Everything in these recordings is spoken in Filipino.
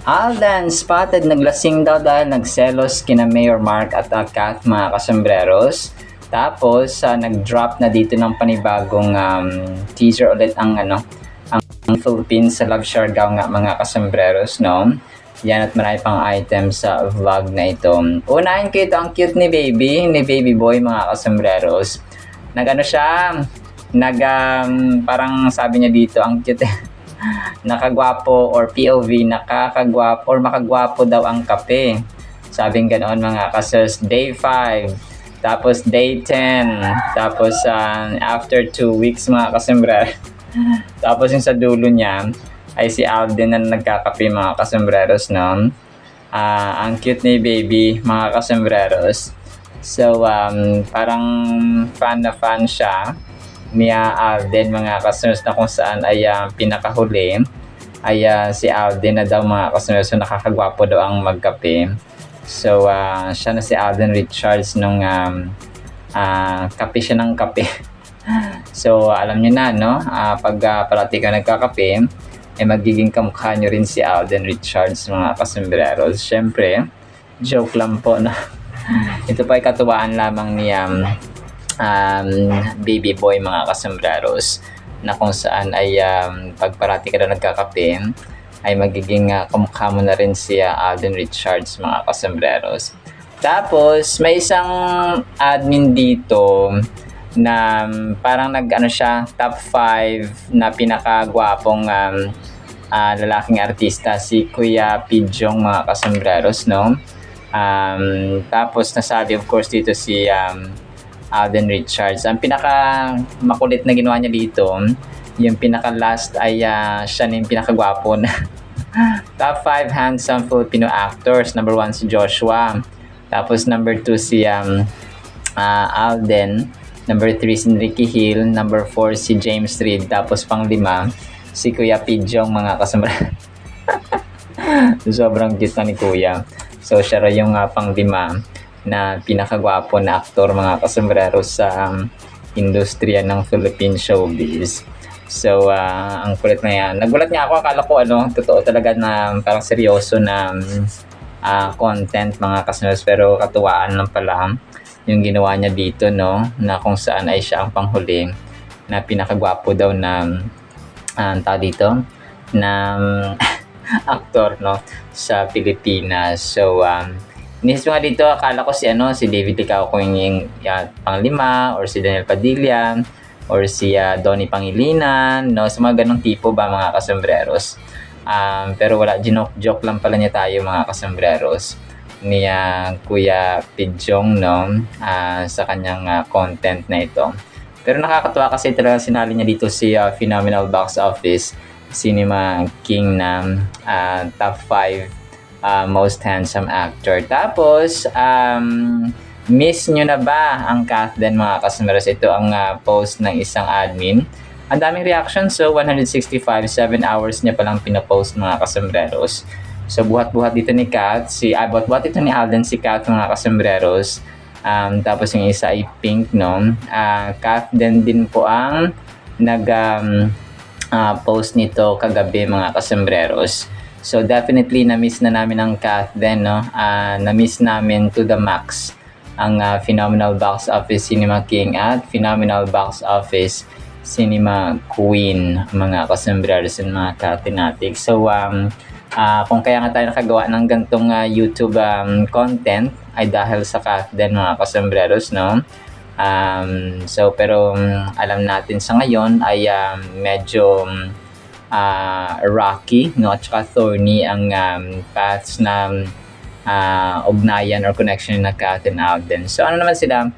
Alden spotted naglasing daw dahil nagselos kina Mayor Mark at Kat mga kasembreros. Tapos nag-drop na dito ng panibagong teaser ulit ang Philippines sa Love Siargao nga mga kasembreros, no? Yan at marami pang items sa vlog na ito. Unahin ko ito, ang cute ni baby boy mga kasembreros. Nag-ano siya, parang sabi niya dito, ang cute nakagwapo or POV, nakakagwapo or makagwapo daw ang kape. Sabing ganoon mga kasos. Day 5, tapos day 10, tapos after 2 weeks mga kasembrer. Tapos yung sa dulo niya ay si Alden na nagkakape mga kasembreros, no? Ang cute ni baby mga kasembreros. So parang fan na fan siya ni Alden mga customers, na kung saan ay pinakahuli ay si Alden na daw mga customers. So nakakagwapo daw ang magkape. So siya na si Alden Richards nung kape siya ng kape. So alam niyo na, no, pag parati ka nagkakape ay magiging kamukha nyo rin si Alden Richards mga kasembreros. Syempre joke lang po, no? Ito pa ay katuwaan lamang ni baby boy mga kasembreros, na kung saan ay pag parati ka na nagkakape ay magiging kamukha mo na rin si Alden Richards mga kasembreros. Tapos may isang admin dito na parang nag-ano siya, top 5 na pinakagwapong lalaking artista, si Kuya Pidjong mga kasembreros, no? Tapos nasabi of course dito si Alden Richards. Ang pinaka makulit na ginawa niya dito, yung pinaka last ay siya na yung pinakagwapo na top 5 handsome Filipino actors. Number 1 si Joshua, tapos number 2 si Alden, number 3 si Ricky Hill, number 4 si James Reid, tapos pang 5 si Kuya Pidjong mga kasama. Sobrang cute na ni Kuya. So siya rin yung pang 5 na pinakagwapo na aktor mga kasembreros sa industriya ng Philippine showbiz. So ang kulit na yan. Nagulat nga ako, akala ko totoo talaga na parang seryoso na content mga kasembreros, pero katuwaan lang pala yung ginawa niya dito, no, na kung saan ay siya ang panghuli na pinakagwapo daw na tao dito na aktor, no, sa Pilipinas. So inisip nga dito, akala ko si David Licao kung yung pang-5, or si Daniel Padilla, or si Donnie Pangilinan, no? So mga ganong tipo ba mga kasembreros. Pero wala, joke lang pala niya tayo mga kasembreros ni Kuya Pidjong, no? Sa kanyang content na ito. Pero nakakatuwa kasi talaga sinali niya dito si Phenomenal Box Office Cinema King na top 5 most handsome actor. Tapos miss nyo na ba ang Kathleen mga kasembreros? Ito ang post ng isang admin. Ang daming reaction. So 165, 7 hours niya palang pinapost mga kasembreros. So buhat-buhat dito ni Kath, buhat-buhat dito ni Alden si Kath mga kasembreros. Tapos yung isa ay pink, no? Kathleen din po ang nag post nito kagabi mga kasembreros. So definitely na-miss na namin ang Kathleen, no? Na-miss namin to the max ang Phenomenal Box Office Cinema King at Phenomenal Box Office Cinema Queen mga kasembreros and mga Kathinatics. So kung kaya nga tayo nakagawa ng gantong YouTube content ay dahil sa Kathleen mga kasembreros, no? So pero alam natin sa ngayon ay medyo rocky, no, at saka thorny ang paths na ugnayan or connection na Kath and Alden. So naman sila,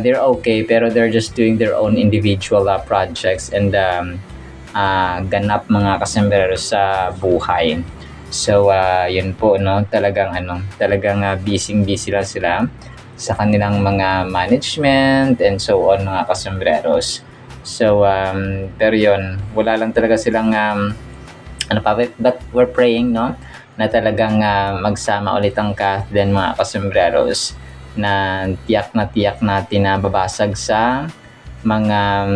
they're okay, pero they're just doing their own individual projects and ganap mga kasembreros sa buhay. So yun po, no, talagang busy lang sila sa kanilang mga management and so on mga kasembreros. So pero yun, wala lang talaga silang but we're praying, no, na talagang magsama ulit ang Kathleen mga kasembreros, na tiyak natin na babasag sa mga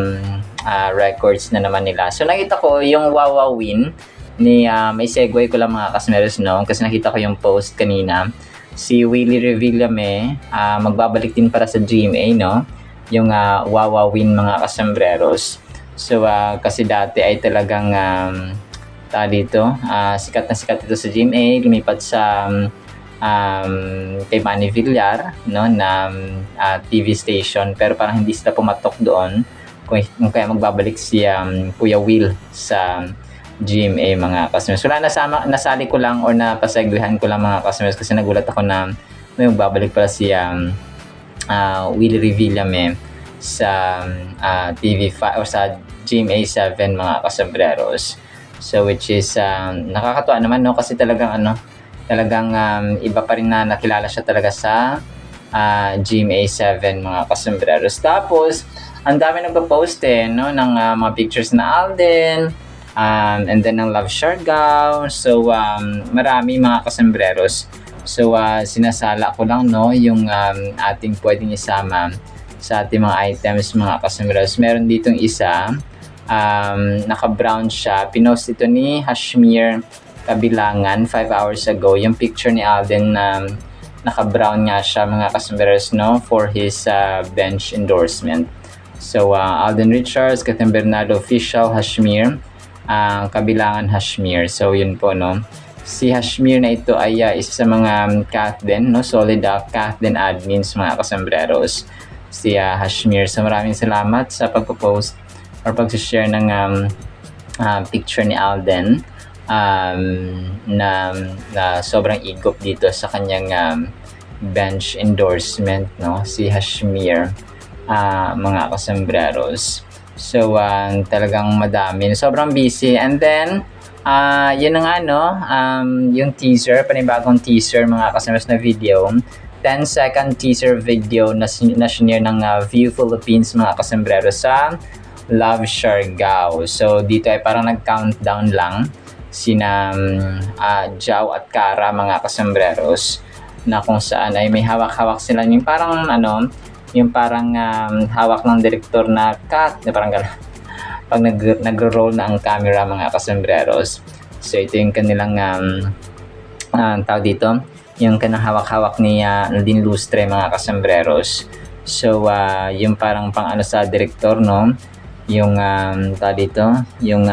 records na naman nila. So nakita ko yung Wawa win may segue ko lang mga kasmeros, no? Kasi nakita ko yung post kanina. Si Willie Revillame, magbabalik din para sa GMA, no? Yung Wawawin mga kasembreros. So, kasi dati ay talagang sikat na sikat ito sa GMA, lumipat sa kay Manny Villar, no, na TV station, pero parang hindi sila pumatok doon kung kaya magbabalik si Kuya Will sa GMA mga customers. Wala, nasali ko lang or napasegwihan ko lang mga customers kasi nagulat ako na may magbabalik pala si Willie Revillame sa TV5 or sa GMA 7 mga kasembreros. So which is nakakatuwa naman, no, kasi talagang iba pa rin na nakilala siya talaga sa GMA 7 mga kasembreros. Tapos ang dami nagpo-post no, ng mga pictures na Alden, and then ng Love Siargao. So marami mga kasembreros. So sinasala ko lang, no, yung ating pwedeng isama sa ating mga items mga kasembreros. Meron ditong isa, naka-brown siya. Pinost ito ni Hashmir Kabilangan 5 hours ago. Yung picture ni Alden na naka-brown nga siya mga kasembreros, no, for his bench endorsement. So Alden Richards, Catherine Bernardo Official, Hashmir, Kabilangan Hashmir. So yun po, no. Si Hashmir na ito ay isa sa mga Kathden, no, solid Kathden admins mga kasembreros. Si Hashmir. So maraming salamat sa pagpo-post or pag-share ng picture ni Alden na sobrang igop dito sa kanyang bench endorsement, no, si Hashmir, mga kasembreros. So talagang madami, sobrang busy. And then yun na nga, no, yung teaser, panibagong teaser mga kasembreros na video, 10-second teaser video na sinare ng View Philippines mga kasembreros sa Love Siargao. So dito ay parang nag-countdown lang sina Jao at Cara mga kasembreros, na kung saan ay may hawak-hawak sila yung parang hawak ng direktor na cut, na parang gano'n pag nagro-roll na ang camera mga kasembreros. So ito yung kanilang tawag dito, yung kanang hawak-hawak ni Nadine Lustre mga kasembreros. So yung parang pang sa direktor, no, yung tawag dito, yung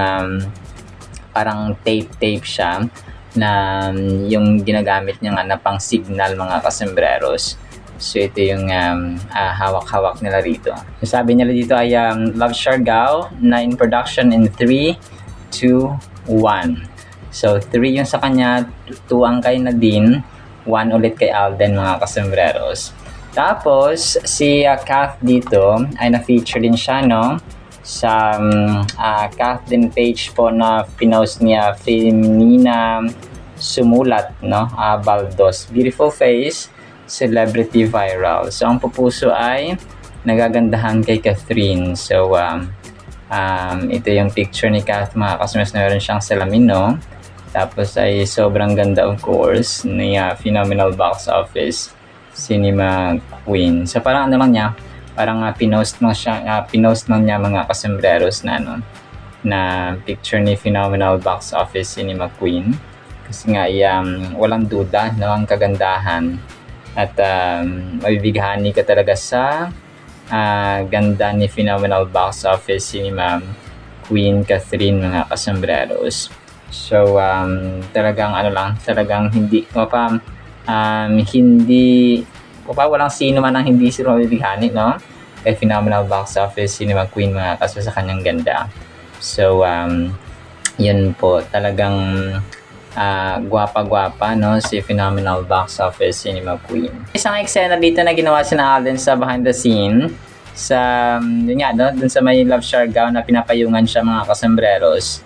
parang tape siya na yung ginagamit niya na pang signal mga kasembreros. So ito yung hawak-hawak nila rito. Sabi nila dito ay Love Siargao na in production in 3, 2, 1. So 3 yung sa kanya, 2 ang kay Nadine, 1 ulit kay Alden mga kasembreros. Tapos si Kath dito ay na-feature din siya, no, sa Kath din page po na pinost niya Feminina Sumulat, no, Baldos. Beautiful face, celebrity viral. So ang pupuso ay nagagandahan kay Catherine. So ito yung picture ni Kath mga kasembreros, na meron siyang salamin, no. Tapos ay sobrang ganda, of course, ni Phenomenal Box Office Cinema Queen. So parang lang niya, parang pinost niya mga kasembreros na na picture ni Phenomenal Box Office Cinema Queen. Kasi nga walang duda, no, ang kagandahan at mabibighani ka talaga sa ganda ni Phenomenal Box Office Cinema Queen Catherine mga kasembreros. So talagang talagang walang sino man ang hindi sila mabibighani, no, kay Phenomenal Box Office Cinema Queen mga kasembreros sa kanyang ganda. So yun po, talagang gwapa-gwapa, no, si Phenomenal Box Office Cinema Queen. Isang eksena dito na ginawa si Alden sa behind the scene sa yun nga, no, dun sa may Love Siargao na pinapayungan siya mga kasembreros.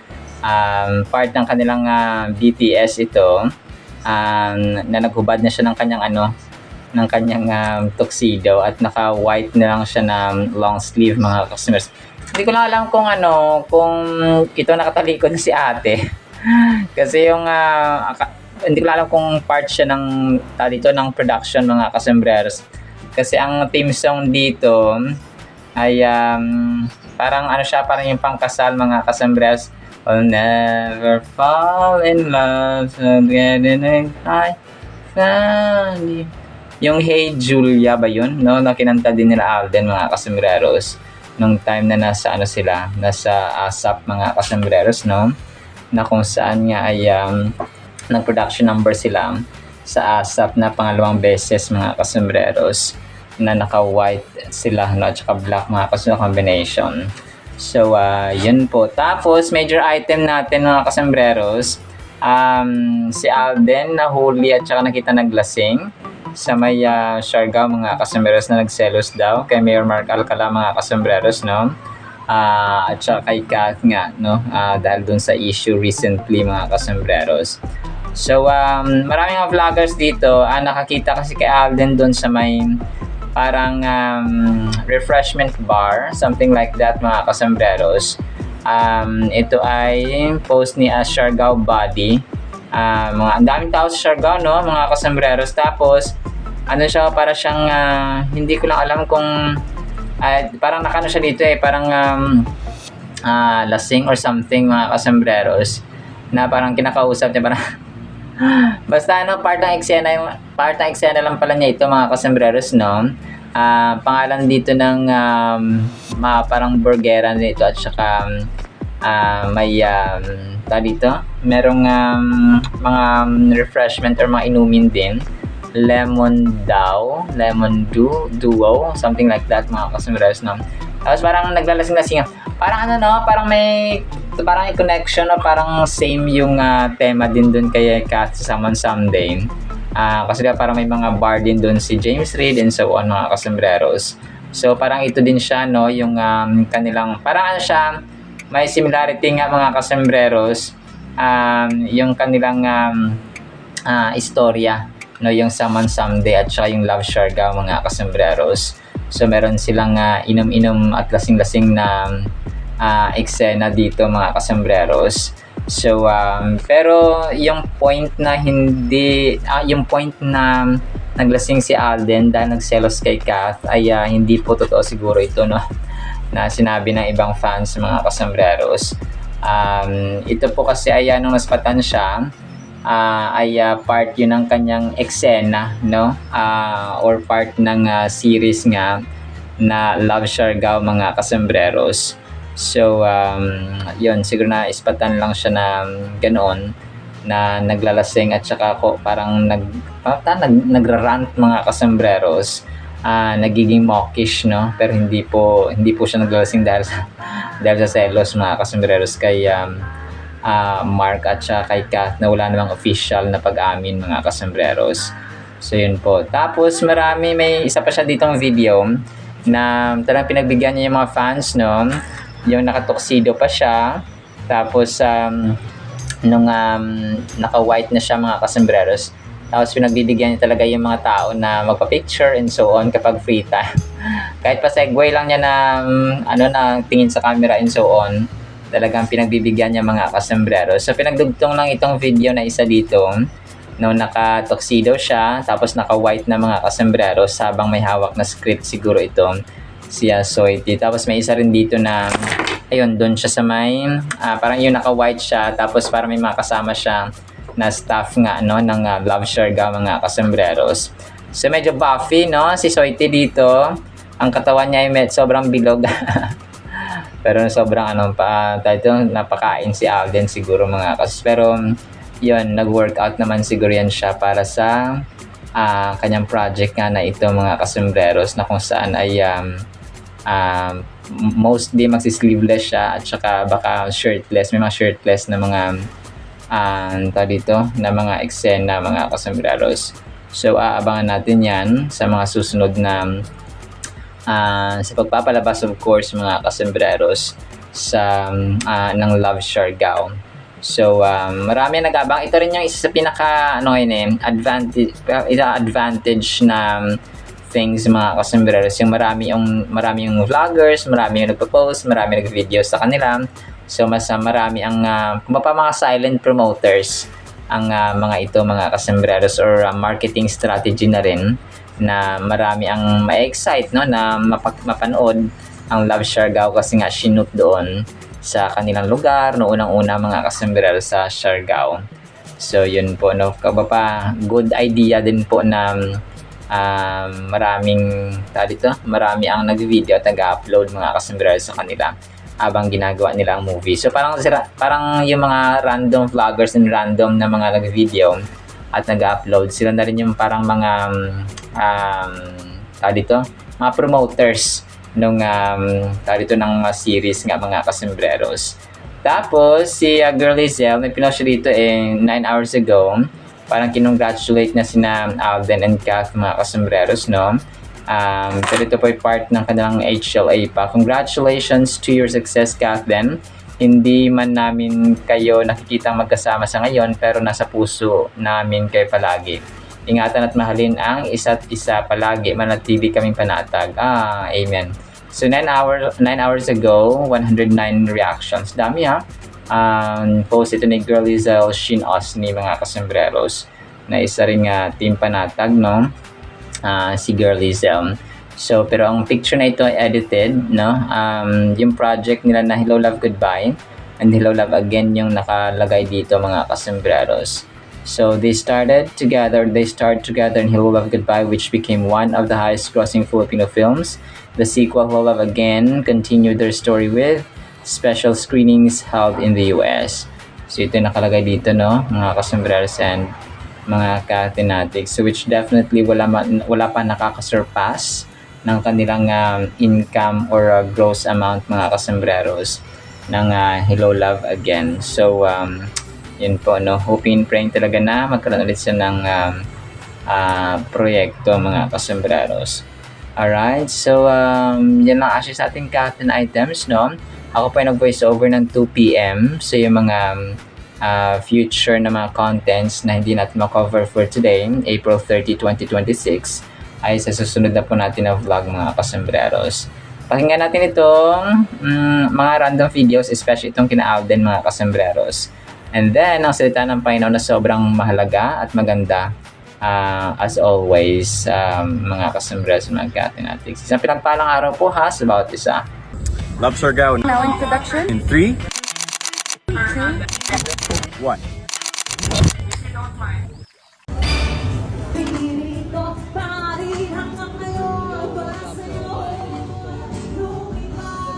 Part ng kanilang BTS ito, na naghubad na siya ng kanyang tuxedo at naka-white na lang siya na long sleeve mga kasembreros. Hindi ko lang alam kung ito nakatalikod si ate. Kasi yung hindi ko alam kung part siya ng production mga kasembreros. Kasi ang theme song dito ay parang siya, parang yung pangkasal mga kasembreros. I'll never fall in love again I found you. Yung Hey Julia ba yun? No, na kinanta din nila Alden, mga kasombraros. Nung time na nasa sila, nasa ASAP, mga kasombraros, no? Na kung saan nga ay nag-production number sila sa ASAP na pangalawang beses, mga kasombraros, na naka-white sila, no? At saka black, mga kasombraros combination. So, yun po. Tapos, major item natin, mga kasombraros, si Alden nahuli at saka nakita naglasing sa may Siargao, mga kasombraros, na nagselos daw kay Mayor Mark Alcala, mga kasombraros, no? At saka kay Kath nga, no? Dahil dun sa issue recently, mga kasombraros. So, maraming mga vloggers dito, nakakita kasi kay Alden dun sa may parang refreshment bar, something like that, mga kasombraros. Ito ay post ni Siargao Body. Mga ang daming tao sa Siargao, no, mga kasombraros. Tapos siya, para siyang hindi ko lang alam kung parang nakano siya dito parang lasing or something, mga kasombraros, na parang kinakausap niya, parang basta part ng eksena lang pala niya ito, mga kasombraros, no. Pangalan dito ng parang burgeran dito, at saka may dito merong mga refreshment or mga inumin din, lemon duo, something like that, mga kasombraros, no. Tapos parang naglalasing-lasing, parang parang may connection, o parang same yung tema din dun kay Kath sa Someone Someday. Kasi parang may mga bar din dun si James Reid and so on, mga kasombraros. So parang ito din siya, no, yung kanilang parang siya, may similarity nga, mga kasombraros, yung kanilang istorya, no, yung Someone Someday at saka yung Love Siargao, mga kasombraros. So meron silang inom-inom at lasing-lasing na eksena dito, mga kasombraros. So pero yung point na naglasing si Alden dahil nagselos kay Kath ay hindi po totoo siguro ito, no, na sinabi ng ibang fans, mga kasombraros. Ito po kasi ay nung naspatan siya, ay part yun ng kanyang eksena, no, or part ng series nga na Love Siargao, mga kasombraros. So yun, siguro na ispatan lang siya na ganoon, na naglalasing at saka parang nagrarant, mga kasombraros, nagiging mawkish, no, pero hindi po siya naglalasing dahil sa selos, mga kasombraros, kay Mark at saka kay Kath, na wala namang official na pag-amin, mga kasombraros. So yun po. Tapos may isa pa siya ditong video na talagang pinagbigyan niya yung mga fans, no, yung nakatuxedo pa siya. Tapos nung naka-white na siya, mga kasombraros, tapos pinagbibigyan niya talaga yung mga tao na magpa-picture and so on kapag free time. Kahit pa segue lang niya na na tingin sa camera and so on, talagang pinagbibigyan niya, mga kasombraros. So pinagdugtong lang itong video na isa dito, no, naka-tuxedo siya, tapos naka-white na, mga kasombraros, habang may hawak na script siguro ito si Soiti. Tapos may isa rin dito na ayun, doon siya sa may parang yung naka-white siya, tapos parang may mga kasama siya na staff nga, no, ng Love Siargao, mga kasombraros. So medyo buffy, no, si Soiti dito. Ang katawan niya ay sobrang bilog. Pero sobrang napakain si Alden siguro, mga kasombraros. Pero yun, nag-workout naman siguro yan siya para sa kanyang project nga na ito, mga kasombraros, na kung saan ay mostly magsi-sleeveless siya, at saka baka shirtless, may mga shirtless na mga na mga eksena, mga kasombraros. So aabangan natin yan sa mga susunod na sa pagpapalabas, of course, mga kasombraros, sa ng Love Siargao. So marami nag-abang. Ito rin yung isa sa pinaka advantage na things, mga kasombraros, yung marami yung vloggers, marami yung nagpo-post, marami nag-video sa kanila. So mas marami ang mga silent promoters ang mga ito, mga kasombraros, or marketing strategy na rin, na marami ang ma-excite, no, na mapanood ang Love Siargao, kasi nga shinoot doon sa kanilang lugar, no unang-una mga kasombrero sa Siargao. So yun po, no, kababa, good idea din po na marami ang nag-video at nag-upload mga kasombrero sa kanila habang ginagawa nila ang movie. So parang yung mga random vloggers and random na mga nag-video at nag-upload, sila na rin yung parang mga mga promoters nung ng series nga mga kasembreros. Tapos si Girly Zell, may pinost siya dito 9 hours ago. Parang kinongratulate na sina Alden and Kath mga kasembreros, no? Pero ito po ay part ng kanilang HLA pa. Congratulations to your success, Kathleen. Hindi man namin kayo nakikita magkasama sa ngayon, pero nasa puso namin kayo palagi. Ingatan at mahalin ang isa't isa palagi. Manatili kaming panatag. Amen. So 9 hours ago, 109 reactions. Dami ha. Post ito ni Girly Zell Shin Osni mga kasembreros, na isa ring team panatag, no? Si Girly Zell. So pero ang picture na ito ay edited, no? Yung project nila na Hello Love Goodbye and Hello Love Again yung nakalagay dito mga kasembreros. So they started together in Hello Love Goodbye, which became one of the highest grossing Filipino films. The sequel, Hello Love Again, continued their story with special screenings held in the US. So ito yung nakalagay dito, no, mga kasembreros and mga ka-Athenatics. So which definitely wala pa nakakasurpass ng kanilang income or gross amount mga kasembreros ng Hello Love Again. So yun po, no, hoping praying talaga na magkaroon ulit siya ng proyekto mga kasembreros. Alright, so yan lang actually sa ating Kathleen items, no. Ako pa yung nag-voice over ng 2 p.m. So yung mga future na mga contents na hindi natin ma-cover for today, April 30, 2026, ay sa susunod na po natin na vlog mga kasembreros. Pakinggan natin itong mga random videos, especially itong kina Alden mga kasembreros. And then, ang salita ng Panginoon na sobrang mahalaga at maganda, as always, mga kasembreros, mga ka-Athenatics. Isang pinagpalang araw po ha sa bawat isa. Love Siargao. Now in production. In 3, 2. 1.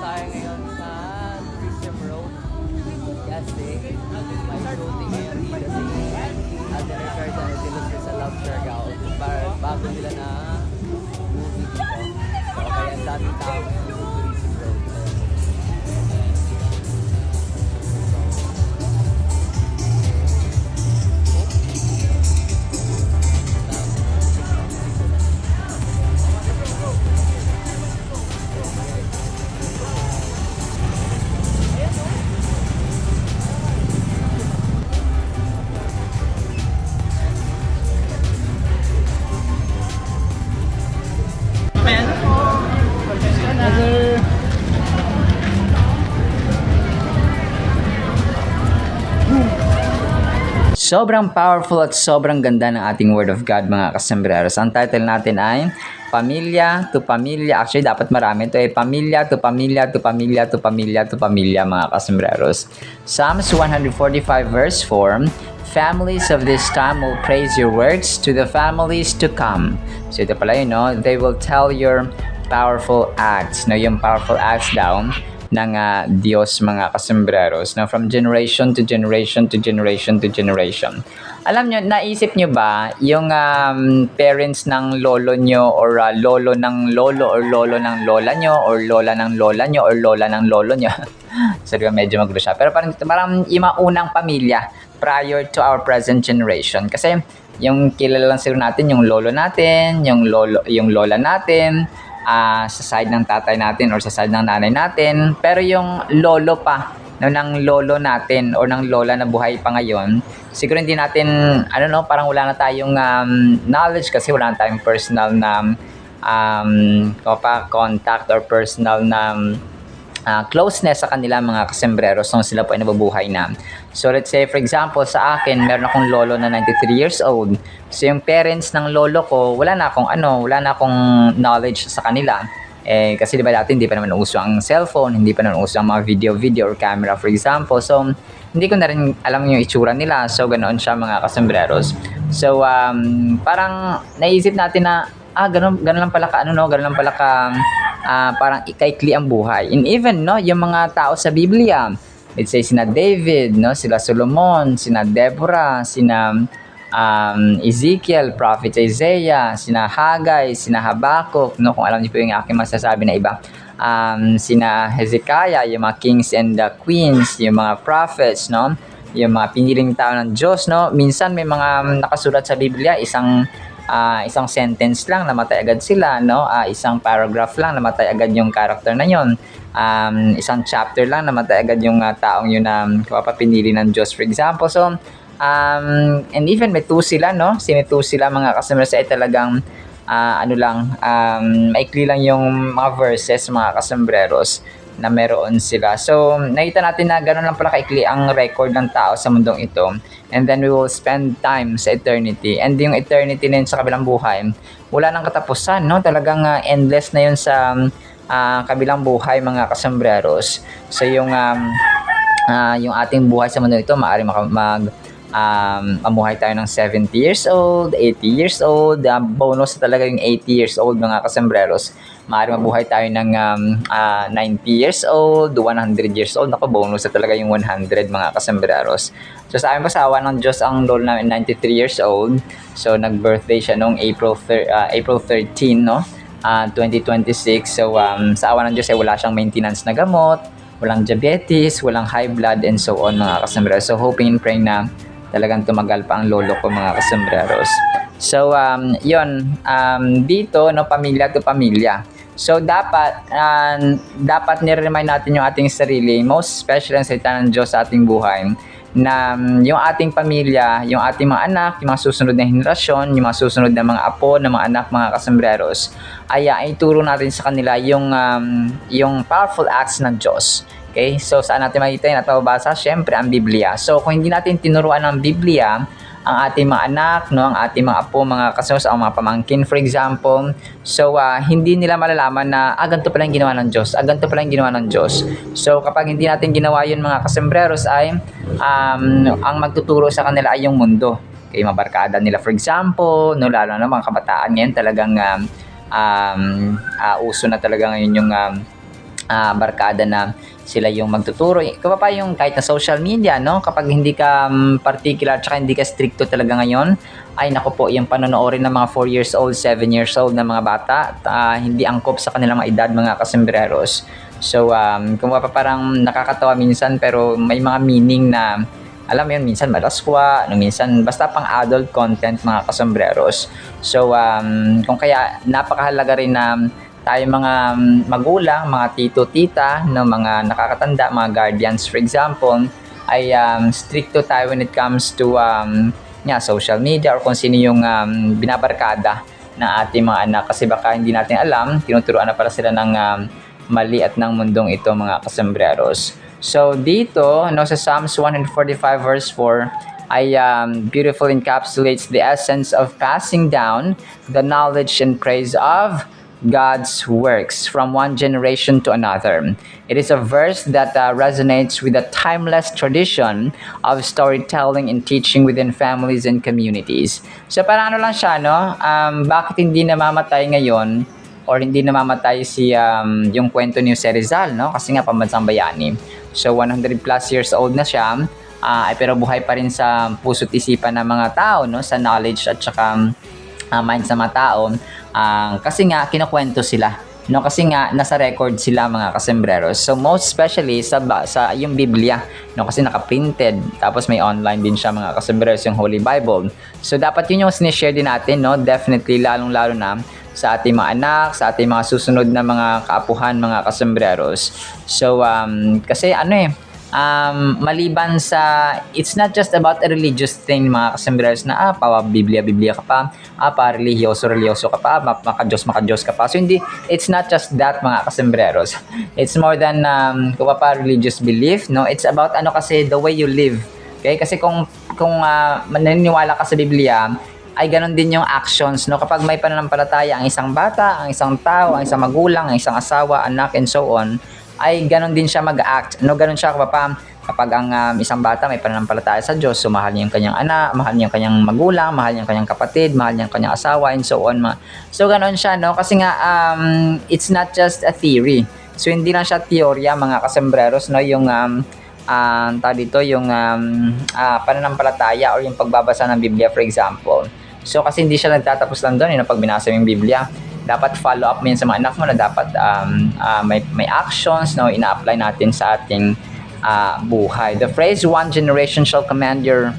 Tayo ngayon sa Christian Road kasi may shooting ngayon dito si Alden Ricardo at Dilustre sa Love Siargao para bago nila na movie dito. So kaya ang daming tao ngayon sa Christian Road. Sobrang powerful at sobrang ganda ng ating Word of God mga kasembreros. Ang title natin ay Pamilya to Pamilya. Actually, dapat marami. Ito ay Pamilya to Pamilya to Pamilya to Pamilya to Pamilya mga kasembreros. Psalms 145 verse 4, families of this time will praise your words to the families to come. So ito pala yun, no? They will tell your powerful acts. No, yung powerful acts daw ng Diyos mga kasembreros, na from generation to generation to generation to generation. Alam nyo, naisip nyo ba yung parents ng lolo nyo or lolo ng lolo or lolo ng lola nyo or lola ng lola nyo or lola ng lolo nyo? Sorry, medyo magulo siya. Pero parang yung mga unang pamilya prior to our present generation. Kasi yung kilala lang siguro natin, yung lolo natin, yung lola natin, sa side ng tatay natin or sa side ng nanay natin. Pero yung lolo pa, ng lolo natin o ng lola na buhay pa ngayon, siguro hindi natin, parang wala na tayong knowledge kasi wala na tayong personal na contact or personal na closeness sa kanila mga kasembreros nung sila po ay nabubuhay na. So let's say for example sa akin, meron akong lolo na 93 years old. So yung parents ng lolo ko, wala na akong knowledge sa kanila. Kasi di ba dati hindi pa naman uso ang cellphone, hindi pa naman uso ang mga video or camera for example. So, hindi ko na rin alam yung itsura nila. So, ganoon siya mga kasombreros. So, parang naisip natin na, ganun lang pala ka, ganun lang pala ka, parang ikaikli ang buhay. And even, no, yung mga tao sa Biblia, let's say sina David, no, sila Solomon, sina Deborah, sina Ezekiel, Prophet Isaiah, sina Haggai, sina Habakkuk, no, kung alam niyo po yung aking masasabi na iba. Sina Hezekiah, yung mga kings and the queens, yung mga prophets, no, yung mga piniling tao ng Diyos, no. Minsan may mga nakasulat sa Biblia, isang sentence lang, namatay agad sila, no. Isang paragraph lang, namatay agad yung character na yon. Isang chapter lang, namatay agad yung taong yun na pinili ng Diyos, for example. So, and even Methuselah, no? Si Methuselah, mga kasombreros, ay talagang maikli lang yung mga verses, mga kasombreros, na meron sila. So, nakita natin na gano'n lang pala kaikli ang record ng tao sa mundong ito. And then we will spend time sa eternity. And yung eternity na yun sa kabilang buhay, wala nang katapusan, no? Talagang endless na yun sa kabilang buhay, mga kasombreros. So, yung ating buhay sa mundo ito, maaari mamuhay tayo ng 70 years old, 80 years old, bonus talaga yung 80 years old, mga kasombreros. Maaari mabuhay tayo ng 90 years old, 100 years old. Ako, bonus na talaga yung 100, mga kasombreros. So sa amin pa sa awa ng Diyos, ang lolo namin 93 years old. So nag-birthday siya noong April 13, no? 2026. So sa awa ng Diyos ay wala siyang maintenance na gamot, walang diabetes, walang high blood, and so on, mga kasombreros. So hoping and praying na talagang tumagal pa ang lolo ko, mga kasombreros. So, dito, no, pamilya to pamilya. So, dapat nire-remind natin yung ating sarili, most especially ang salita ng Diyos sa ating buhay, na yung ating pamilya, yung ating mga anak, yung mga susunod na henerasyon, yung mga susunod na mga apo, na mga anak, mga kasombreros, ay ituro natin sa kanila yung powerful acts ng Diyos. Okay? So, saan natin makita yun at mababasa? Siyempre, ang Biblia. So, kung hindi natin tinuruan ng Biblia ang ating mga anak, no, ang ating mga apo, mga kasunod, ang mga pamangkin, for example, so, hindi nila malalaman na, ganito pala yung ginawa ng Diyos, ganito pala yung ginawa ng Diyos. So, kapag hindi natin ginawa yun, mga kasombreros, ay, ang magtuturo sa kanila ay yung mundo. Okay, mabarkada nila, for example, no, lalo na mga kabataan ngayon, talagang, uso na talaga ngayon yung, barkada na sila yung magtuturo. Kaya pa yung kahit na social media, no? Kapag hindi ka particular tsaka hindi ka stricto talaga ngayon, ay naku po, yung panonoodin ng mga 4 years old, 7 years old na mga bata, hindi angkop sa kanilang mga edad, mga kasombreros. So, kung parang nakakatawa minsan, pero may mga meaning na, alam mo yun, minsan malaswa, minsan basta pang adult content, mga kasombreros. So, kung kaya napakahalaga rin na tayo mga magulang, mga tito, tita, no, mga nakakatanda, mga guardians, for example, ay stricto tayo when it comes to social media or kung sino yung binabarkada na ating mga anak. Kasi baka hindi natin alam, tinuturuan na pala sila ng mali at ng mundong ito, mga kasombreros. So dito, no, sa Psalms 145 verse 4, ay beautiful encapsulates the essence of passing down the knowledge and praise of God's works from one generation to another. It is a verse that resonates with a timeless tradition of storytelling and teaching within families and communities. So parang ano lang siya, no? Bakit hindi namamatay ngayon or hindi namamatay yung kwento ni Jose Rizal, no? Kasi nga pambansang bayani. So 100 plus years old na siya, pero buhay pa rin sa puso't isipan ng mga tao, no? Sa knowledge at saka mind sa mga tao. Kasi nga kinukwento sila, no, kasi nga nasa record sila, mga kasombreros. So most especially sa yung Biblia, no, kasi naka-printed, tapos may online din siya, mga kasombreros, yung Holy Bible. So dapat yun yung sinishare din natin, no, definitely, lalong-lalo na sa ating mga anak, sa ating mga susunod na mga kaapuhan, mga kasombreros. So kasi maliban sa, it's not just about a religious thing, mga kasombreros, na Biblia ka pa, religyoso ka pa, maka-Diyos ka pa. So hindi, it's not just that, mga kasombreros. It's more than religious belief, no? It's about kasi the way you live. Okay? Kasi kung maniniwala ka sa Biblia, ay ganon din yung actions, no? Kapag may pananampalataya ang isang bata, ang isang tao, ang isang magulang, ang isang asawa, anak, and so on, ay ganon din siya mag-act, no? Ganon siya kapag ang isang bata may pananampalataya sa Diyos, so mahal niya yung kanyang anak, mahal niya yung kanyang magulang, mahal niya yung kanyang kapatid, mahal niya yung kanyang asawa, and so on. So ganon siya, no? Kasi nga, it's not just a theory. So hindi lang siya teorya, mga kasembreros, no? Yung tawag dito, yung pananampalataya or yung pagbabasa ng Biblia, for example. So kasi hindi siya nagtatapos lang doon, pag binasa mo yung Biblia, dapat follow up mo yun sa mga anak mo na dapat may actions, no, ina-apply natin sa ating buhay. The phrase one generation shall commend your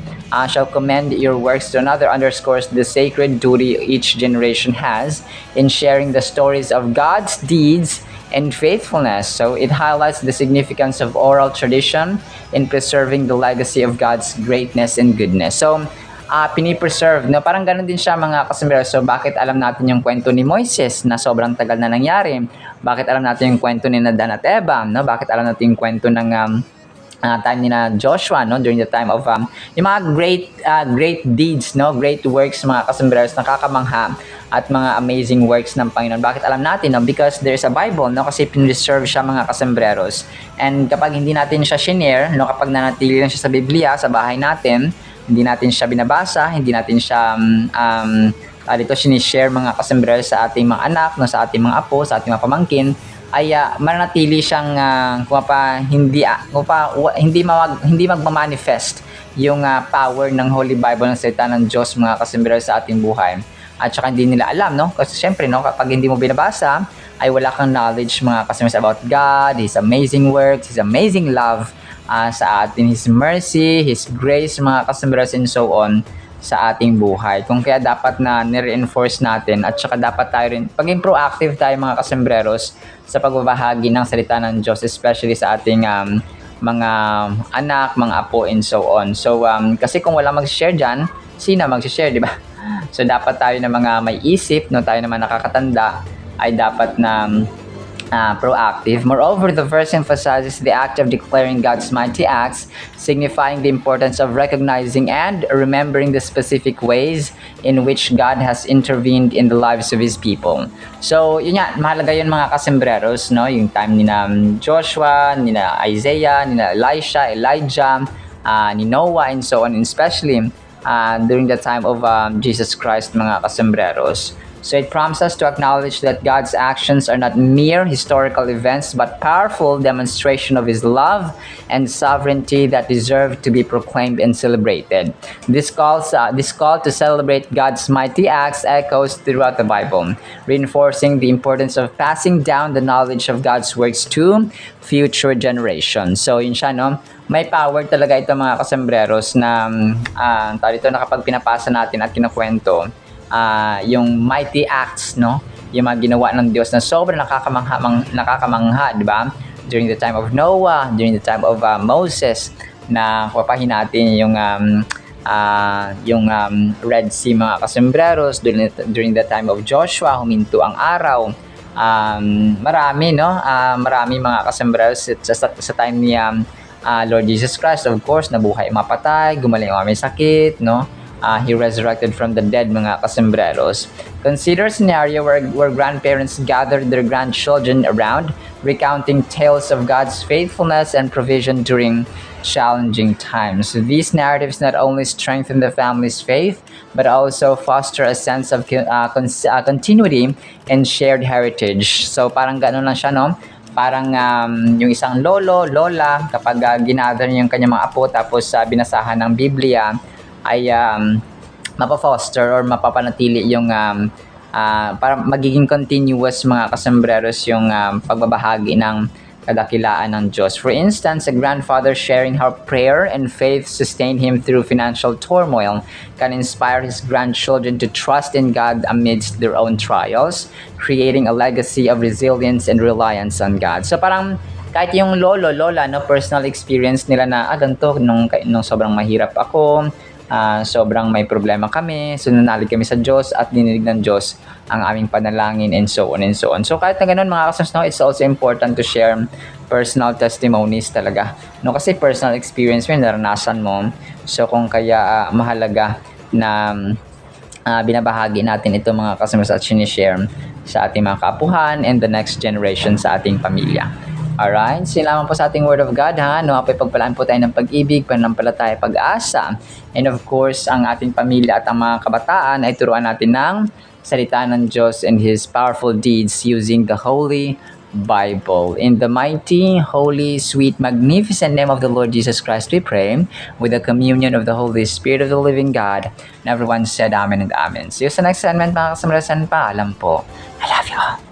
works to another underscores the sacred duty each generation has in sharing the stories of God's deeds and faithfulness. So it highlights the significance of oral tradition in preserving the legacy of God's greatness and goodness. So pinipreserve, no? Parang ganun din siya, mga kasembero. So bakit alam natin yung kwento ni Moises na sobrang tagal na nangyari? Bakit alam natin yung kwento ni Dan at Eva, no? Bakit alam natin yung kwento ng time ni na Joshua, no, during the time of yung mga great deeds, no, great works, mga kasembreros, nakakamangha at mga amazing works ng Panginoon. Bakit alam natin, no? Because there's a Bible, no, kasi pinreserve siya, mga kasembreros. And kapag hindi natin siya shinare, no, kapag nanatili lang siya sa Biblia sa bahay natin, hindi natin siya binabasa, hindi natin siya dito sinishare, mga kasembreros, sa ating mga anak, no, sa ating mga apo, sa ating mga pamangkin, ay mananatili siyang hindi magma-manifest yung power ng Holy Bible, ng salita ng Diyos, mga kasembreros, sa ating buhay. At saka hindi nila alam, no? Kasi syempre, no, kapag hindi mo binabasa, ay wala kang knowledge, mga kasembreros, about God, His amazing works, His amazing love sa atin, His mercy, His grace, mga kasembreros, and so on sa ating buhay. Kung kaya dapat na nire-enforce natin, at saka dapat tayo rin paging proactive tayo, mga kasembreros, sa pagbabahagi ng salita ng Diyos, especially sa ating mga anak, mga apo, and so on. So kasi kung wala mag-share dyan, sino mag-share, di ba? So dapat tayo na mga may isip, no, tayo naman nakakatanda, ay dapat na proactive. Moreover, the verse emphasizes the act of declaring God's mighty acts, signifying the importance of recognizing and remembering the specific ways in which God has intervened in the lives of His people. So, yun yan, mahalaga yun, mga kasembreros, no? Yung time ni na Joshua, ni na Isaiah, ni na Elisha, Elijah, ni Noah, and so on, and especially during the time of Jesus Christ, mga kasembreros. So it prompts us to acknowledge that God's actions are not mere historical events, but powerful demonstration of His love and sovereignty that deserve to be proclaimed and celebrated. This call to celebrate God's mighty acts echoes throughout the Bible, reinforcing the importance of passing down the knowledge of God's works to future generations. So yun siya, no? May power talaga ito, mga kasembreros, na na kapag pinapasa natin at kinakwento, yung mighty acts, no, yung mga ginawa ng Diyos na sobrang nakakamangha, di ba? During the time of Noah, during the time of Moses, na papahin natin yung Red Sea, mga kasembreros, during the time of Joshua, huminto ang araw. Marami, no, marami, mga kasembreros, sa time ni Lord Jesus Christ, of course, nabuhay ang mapatay, gumaling ang may sakit, no. He resurrected from the dead, mga kasembreros. Consider a scenario where grandparents gathered their grandchildren around, recounting tales of God's faithfulness and provision during challenging times. These narratives not only strengthen the family's faith, but also foster a sense of continuity and shared heritage. So parang gano'n lang siya, no? Parang yung isang lolo, lola, kapag ginather niya yung kanyang mga apo, tapos binasahan ng Biblia, ay mapafoster or mapapanatili yung para magiging continuous, mga kasembreros, yung pagbabahagi ng kadakilaan ng Diyos. For instance, a grandfather sharing how prayer and faith sustained him through financial turmoil can inspire his grandchildren to trust in God amidst their own trials, creating a legacy of resilience and reliance on God. So parang kahit yung lolo, lola, no, personal experience nila na ganito, nung sobrang mahirap ako, sobrang may problema kami, so nanalig kami sa Diyos at dininig ng Diyos ang aming panalangin, and so on and so on. So kahit na ganun, mga kasams, no, it's also important to share personal testimonies talaga, no, kasi personal experience mo, naranasan mo. So kung kaya mahalaga na binabahagi natin ito mga customers at sinishare sa ating mga kaapuhan and the next generation sa ating pamilya. Alright, so yun lamang po sa ating Word of God ha. No, pagpalaan po tayo ng pag-ibig, pananampalataya, pag-asa. And of course, ang ating pamilya at ang mga kabataan ay turuan natin ng salita ng Diyos and His powerful deeds using the Holy Bible. In the mighty, holy, sweet, magnificent name of the Lord Jesus Christ, we pray with the communion of the Holy Spirit of the living God. And everyone said Amen and Amen. See you sa next segment mga kasamaran. Paalam po. I love you all.